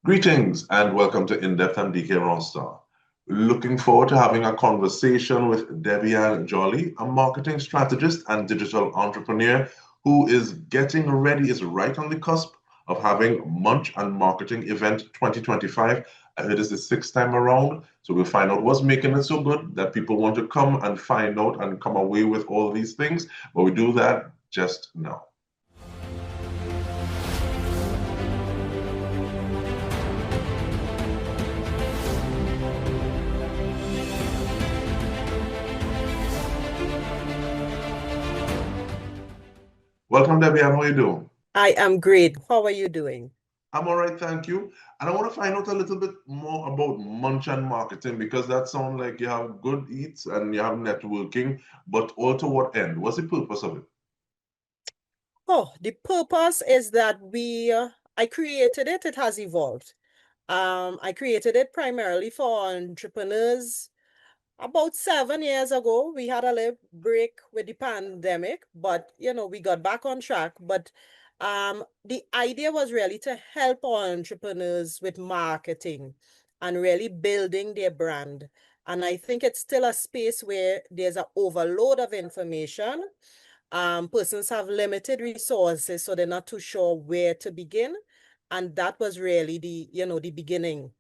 Greetings and welcome to In-Depth and Dike Rostant. Looking forward to having a conversation with Debbie Jollie, a marketing strategist and digital entrepreneur who is getting ready, is right on the cusp of having Munch and Marketing event 2025. I heard it's the sixth time around, so we'll find out what's making it so good that people want to come and find out and come away with all these things. But we do that just now. Welcome, Debbie. How are you doing? I am great. How are you doing? I'm all right, thank you. And I want to find out a little bit more about Munch and Marketing because that sounds like you have good eats and you have networking, but all to what end? What's the purpose of it? Oh, the purpose is that I created it. It has evolved. I created it primarily for entrepreneurs. About 7 years ago, we had a little break with the pandemic, but we got back on track. But the idea was really to help entrepreneurs with marketing and really building their brand. And I think it's still a space where there's an overload of information. Persons have limited resources, so they're not too sure where to begin. And that was really the beginning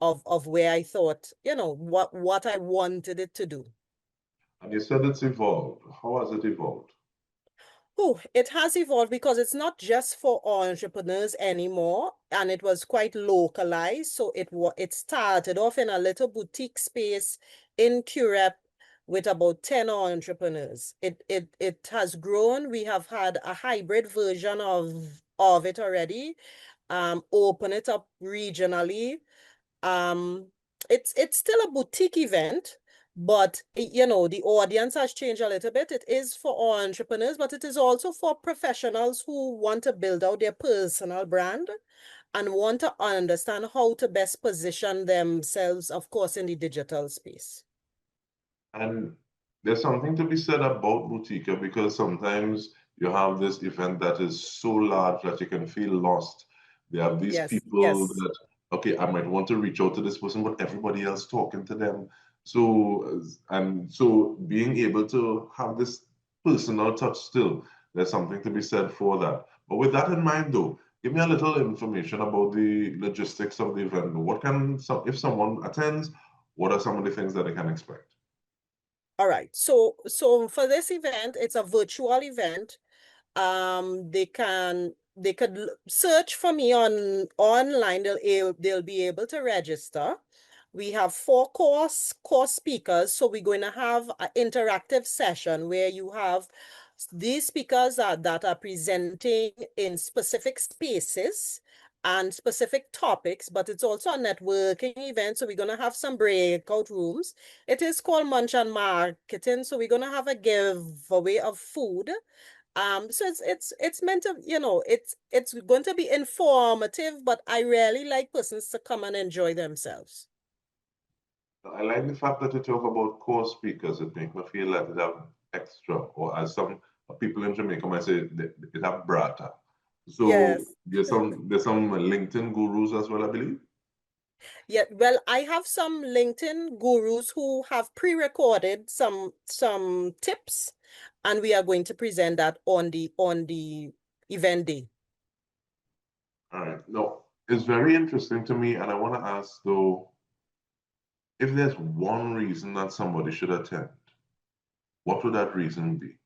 of where I thought, what I wanted it to do. And you said it's evolved. How has it evolved? Oh, it has evolved because it's not just for entrepreneurs anymore, and it was quite localized. So it started off in a little boutique space in Curep with about 10 entrepreneurs. It has grown. We have had a hybrid version of it already. Open it up regionally. Um, it's still a boutique event, but the audience has changed a little bit. It is for entrepreneurs, but it is also for professionals who want to build out their personal brand and want to understand how to best position themselves, of course, in the digital space. And there's something to be said about boutique because sometimes you have this event that is so large that you can feel lost. There are these Yes, people yes. that, okay, I might want to reach out to this person, but everybody else talking to them. So being able to have this personal touch still, there's something to be said for that. But with that in mind, though, give me a little information about the logistics of the event. If someone attends, what are some of the things that they can expect? All right. So for this event, it's a virtual event. They could search for me online. They'll be able to register. We have four course speakers, so we're going to have an interactive session where you have these speakers that are presenting in specific spaces and specific topics, but it's also a networking event. So we're going to have some breakout rooms. It is called Munch and Marketing. So we're going to have a giveaway of food. So it's meant to, it's going to be informative, but I really like persons to come and enjoy themselves. I like the fact that you talk about core speakers. It makes me feel like it have extra, or as some people in Jamaica might say, it have brata. So Yes. there's some LinkedIn gurus as well, I believe. Yeah, well, I have some LinkedIn gurus who have pre-recorded some tips, and we are going to present that on the event day. All right. No, it's very interesting to me, and I want to ask though, if there's one reason that somebody should attend, what would that reason be?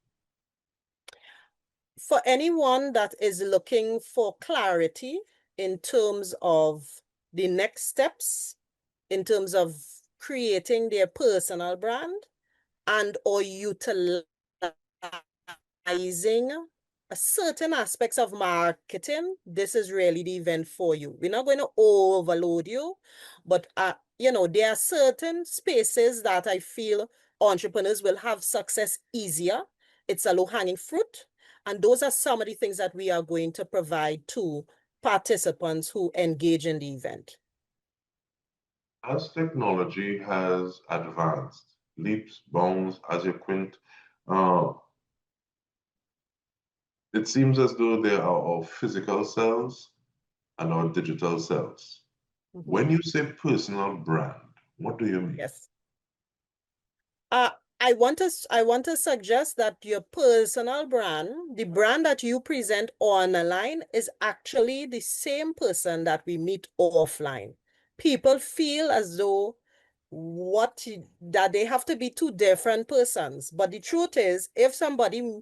For anyone that is looking for clarity in terms of the next steps, in terms of creating their personal brand and or utilizing certain aspects of marketing, this is really the event for you. We're not going to overload you, but there are certain spaces that I feel entrepreneurs will have success easier. It's a low-hanging fruit. And those are some of the things that we are going to provide to participants who engage in the event. As technology has advanced, leaps, bounds, as you quint, uh, it seems as though there are our physical selves and our digital selves. Mhm. When you say personal brand, what do you mean? Yes. Uh, I want to suggest that your personal brand, the brand that you present online, is actually the same person that we meet offline. People feel as though that they have to be two different persons. But the truth is, if somebody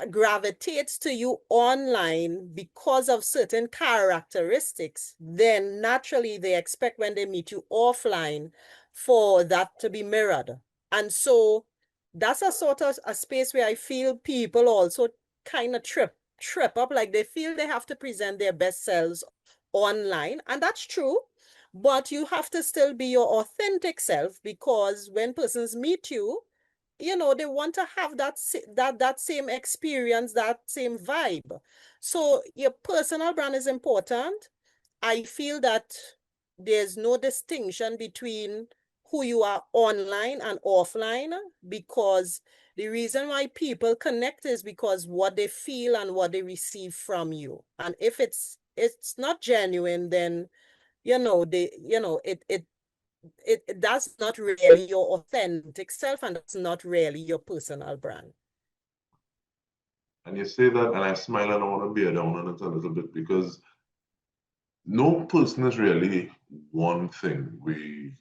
gravitates to you online because of certain characteristics, then naturally they expect when they meet you offline for that to be mirrored. And so that's a sort of a space where I feel people also kind of trip up, like they feel they have to present their best selves online. And that's true. But you have to still be your authentic self, because when persons meet you, they want to have that same experience, that same vibe. So your personal brand is important. I feel that there's no distinction between who you are online and offline, because the reason why people connect is because what they feel and what they receive from you. And if it's not genuine, then that's not really your authentic self, and that's not really your personal brand. And you say that, and I smile and I want to bear down on it a little bit because no person is really one thing. We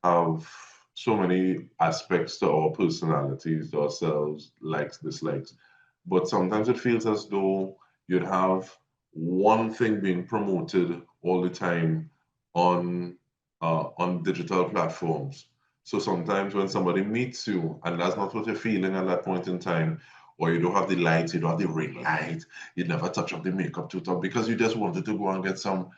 have so many aspects to our personalities, to ourselves, likes, dislikes. But sometimes it feels as though you'd have one thing being promoted all the time on digital platforms. So sometimes when somebody meets you and that's not what you're feeling at that point in time, or you don't have the lights, you don't have the ring light, you never touch up the makeup too top because you just wanted to go and get some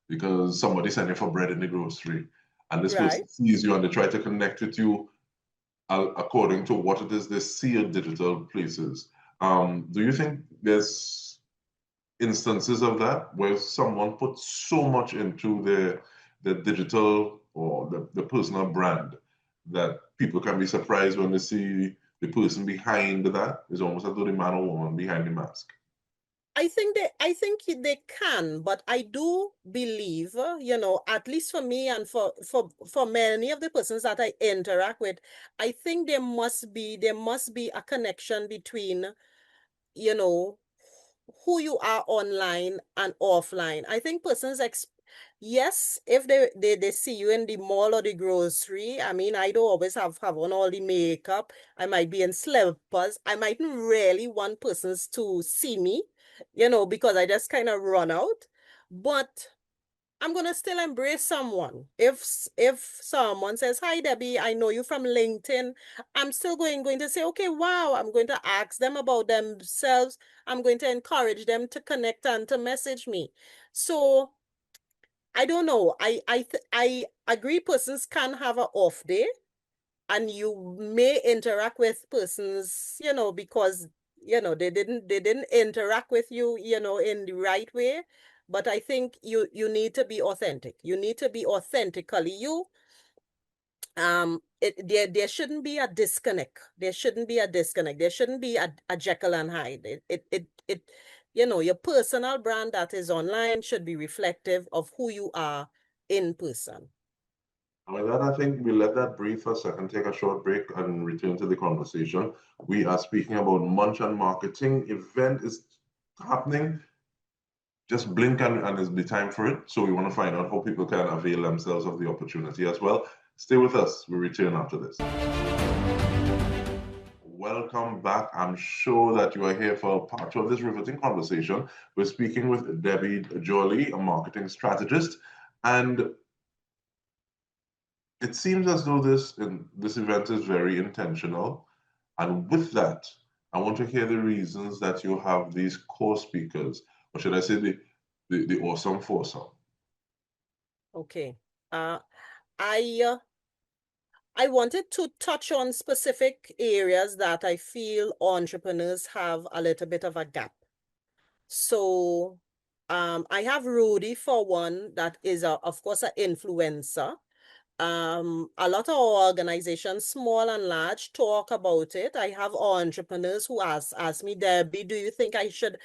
because somebody sent you for bread in the grocery and this Right. person sees you and they try to connect with you according to what it is they see in digital places. Do you think there's instances of that where someone puts so much into the digital or the personal brand that people can be surprised when they see the person behind that? It's almost as though the man or woman behind the mask. I think they can, but I do believe, at least for me and for many of the persons that I interact with, I think there must be a connection between, you know, who you are online and offline. I think yes, if they see you in the mall or the grocery, I mean, I don't always have on all the makeup. I might be in slippers. I mightn't really want persons to see me, because I just kind of run out. But I'm gonna still embrace someone. If someone says, "Hi, Debbie, I know you from LinkedIn," I'm still going to say, "Okay, wow." I'm going to ask them about themselves. I'm going to encourage them to connect and to message me. So I don't know. I agree. Persons can have an off day, and you may interact with persons, because they didn't interact with you, in the right way. But I think you need to be authentic. You need to be authentically you. There shouldn't be a disconnect. There shouldn't be a disconnect. There shouldn't be a Jekyll and Hyde. Your personal brand that is online should be reflective of who you are in person. And with that, I think we let that breathe for a second, take a short break, and return to the conversation. We are speaking about Munch and Marketing. Event is happening. Just blink and it's the time for it. So we want to find out how people can avail themselves of the opportunity as well. Stay with us. We return after this. Welcome back. I'm sure that you are here for part two of this riveting conversation. We're speaking with Debbie Jollie, a marketing strategist, and it seems as though this event is very intentional. And with that, I want to hear the reasons that you have these core speakers, or should I say the awesome foursome. Okay. Uh, I uh, I wanted to touch on specific areas that I feel entrepreneurs have a little bit of a gap. So, I have Rudy for one, that is, of course, an influencer. A lot of organizations, small and large, talk about it. I have entrepreneurs who ask me, Debbie, do you think I should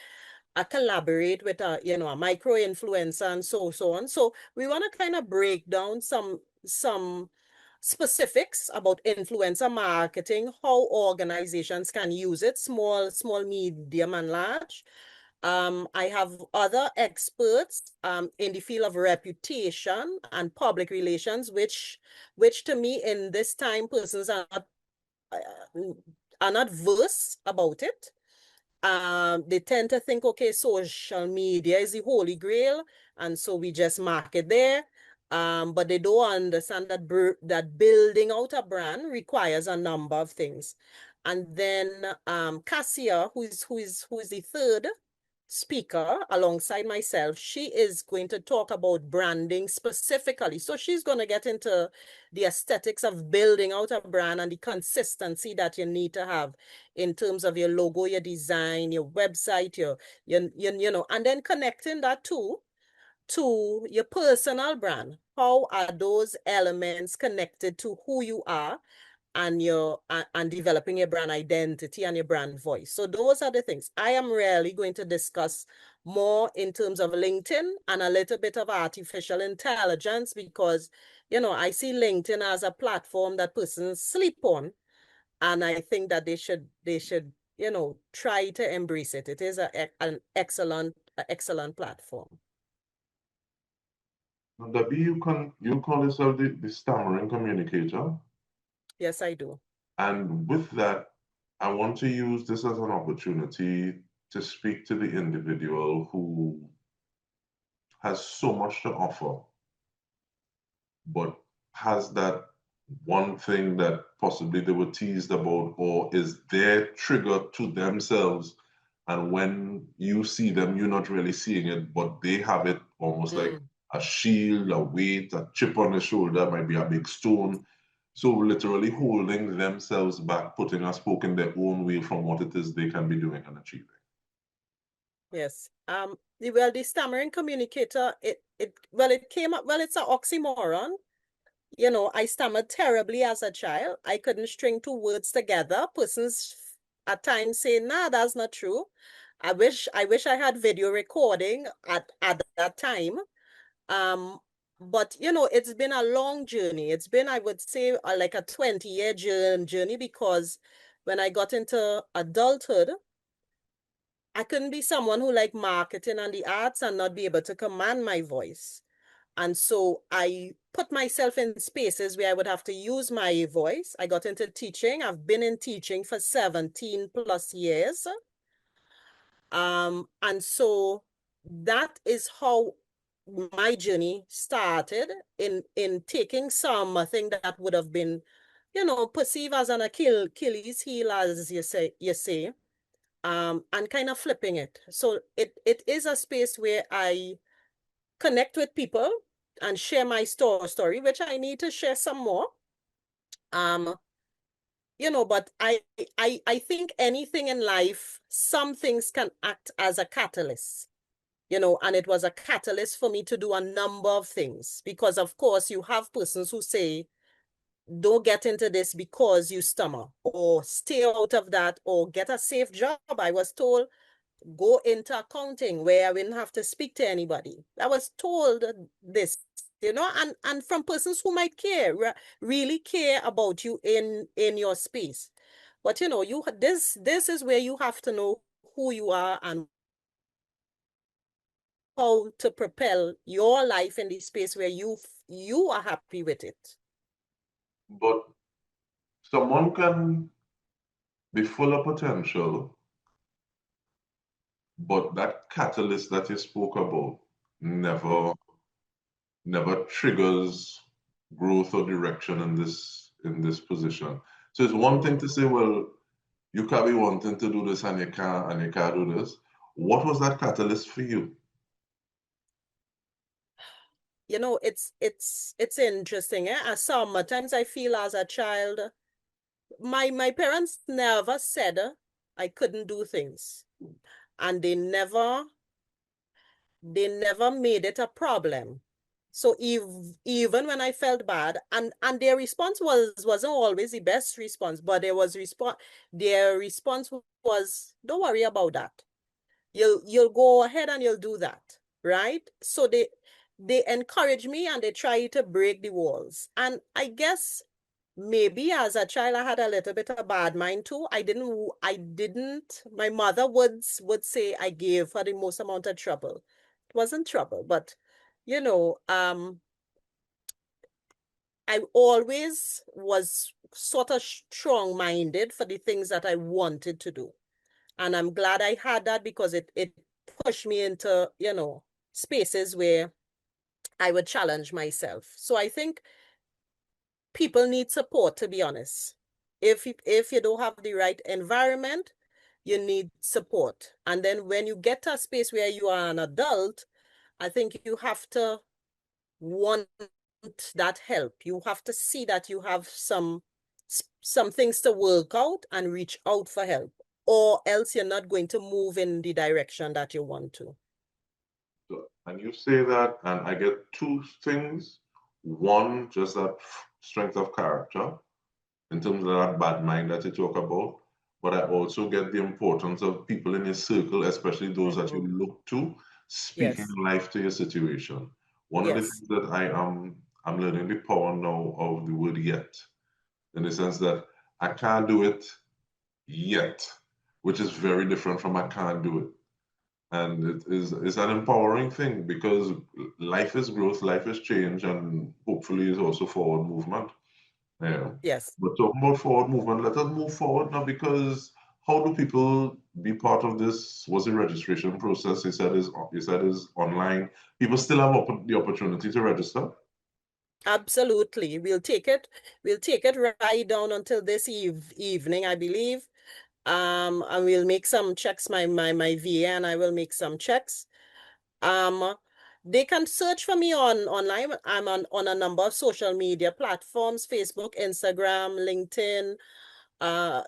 I collaborate with a micro influencer and so on. So we want to kind of break down some specifics about influencer marketing, how organizations can use it, small, medium, and large. I have other experts in the field of reputation and public relations, which to me in this time persons are not versed about it. They tend to think, okay, social media is the holy grail, and so we just market there. But they don't understand that building out a brand requires a number of things. And then Cassia, who is the third speaker alongside myself, she is going to talk about branding specifically. So she's going to get into the aesthetics of building out a brand and the consistency that you need to have in terms of your logo, your design, your website, and then connecting that to your personal brand. How are those elements connected to who you are and developing your brand identity and your brand voice? So those are the things. I am really going to discuss more in terms of LinkedIn and a little bit of artificial intelligence because, I see LinkedIn as a platform that persons sleep on. And I think that they should, try to embrace it. It is an excellent platform. Now, Debbie, you call yourself the stammering communicator. Yes, I do. And with that, I want to use this as an opportunity to speak to the individual who has so much to offer, but has that one thing that possibly they were teased about or is their trigger to themselves. And when you see them, you're not really seeing it, but they have it almost like a shield, a weight, a chip on the shoulder, might be a big stone. So literally holding themselves back, putting a spoke in their own wheel from what it is they can be doing and achieving. Yes. Well, the stammering communicator, it came up, well, it's an oxymoron. I stammered terribly as a child. I couldn't string two words together. Persons at times say, nah, that's not true. I wish I had video recording at that time. But it's been a long journey. It's been, I would say, like a 20-year journey because when I got into adulthood, I couldn't be someone who liked marketing and the arts and not be able to command my voice. And so I put myself in spaces where I would have to use my voice. I got into teaching. I've been in teaching for 17 plus years. And so that is how my journey started in taking something that would have been, perceived as an Achilles heel, as you say, and kind of flipping it. So it is a space where I connect with people and share my story, which I need to share some more. But I think anything in life, some things can act as a catalyst, and it was a catalyst for me to do a number of things because, of course, you have persons who say, don't get into this because you stammer, or stay out of that, or get a safe job. I was told, go into accounting where I wouldn't have to speak to anybody. I was told this, and from persons who might really care about you in your space. But this is where you have to know who you are and how to propel your life in the space where you are happy with it. But someone can be full of potential, but that catalyst that you spoke about never triggers growth or direction in this position. So it's one thing to say, well, you can be wanting to do this and you can't do this. What was that catalyst for you? It's interesting. Sometimes I feel as a child, my parents never said I couldn't do things, and they never made it a problem. So even when I felt bad, and their response wasn't always the best response, but their response was, don't worry about that. you'll go ahead and you'll do that, right? So they encourage me and they try to break the walls. And I guess maybe as a child I had a little bit of bad mind too. I didn't my mother would say I gave her the most amount of trouble. It wasn't trouble, but you know, I always was sort of strong-minded for the things that I wanted to do. And I'm glad I had that because it pushed me into, spaces where I would challenge myself. So I think people need support, to be honest. If you don't have the right environment, you need support. And then when you get to a space where you are an adult, I think you have to want that help. You have to see that you have some things to work out and reach out for help, or else you're not going to move in the direction that you want to. So, and you say that, and I get two things. One, just that strength of character in terms of that bad mind that you talk about. But I also get the importance of people in your circle, especially those that you look to, speaking Yes. life to your situation. One of the Yes. things that I'm learning the power now of the word yet, in the sense that I can't do it yet, which is very different from I can't do it. And it's an empowering thing because life is growth, life is change, and hopefully is also forward movement. Yeah. Yes. But talking about forward movement, let us move forward now because how do people be part of this? Was the registration process? He said is online. People still have the opportunity to register. Absolutely. We'll take it right down until this evening, I believe. And we'll make some checks. My VA and I will make some checks. Um, they can search for me online. I'm on a number of social media platforms: Facebook, Instagram, LinkedIn. Uh,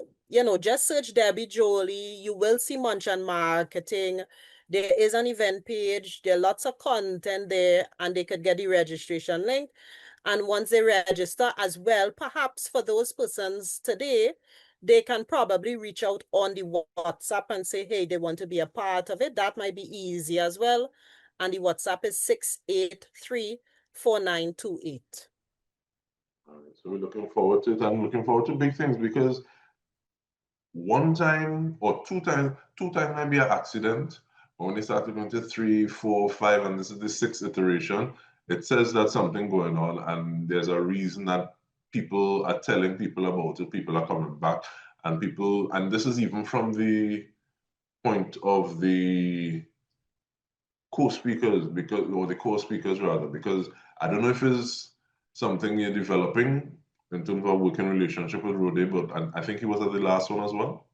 just search Debbie Jollie. You will see Munch and Marketing. There is an event page. There are lots of content there, and they could get the registration link. And once they register as well, perhaps for those persons today, they can probably reach out on the WhatsApp and say, hey, they want to be a part of it. That might be easy as well. And the WhatsApp is 683-4928. All right, so we're looking forward to it. I'm looking forward to big things because one time or two times might be an accident. But when they start going to three, four, five, and this is the sixth iteration, it says that something going on, and there's a reason that people are telling people about it. People are coming back, and this is even from the point of the co-speakers, because or the co-speakers rather, because I don't know if it's something you're developing in terms of a working relationship with Rudy, but I think he was at the last one as well.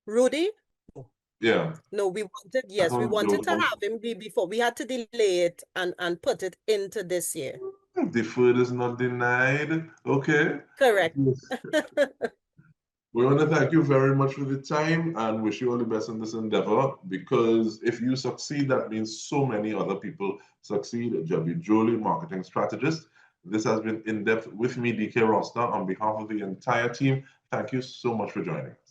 Rudy? Yeah. No, That's we one of wanted those to ones. have him be before. We had to delay it and put it into this year. Deferred is not denied. Okay. Correct. Yes. We want to thank you very much for the time and wish you all the best in this endeavor because if you succeed, that means so many other people succeed. Debbie Jollie, marketing strategist. This has been In Depth with me, Dike Rostant, on behalf of the entire team. Thank you so much for joining us.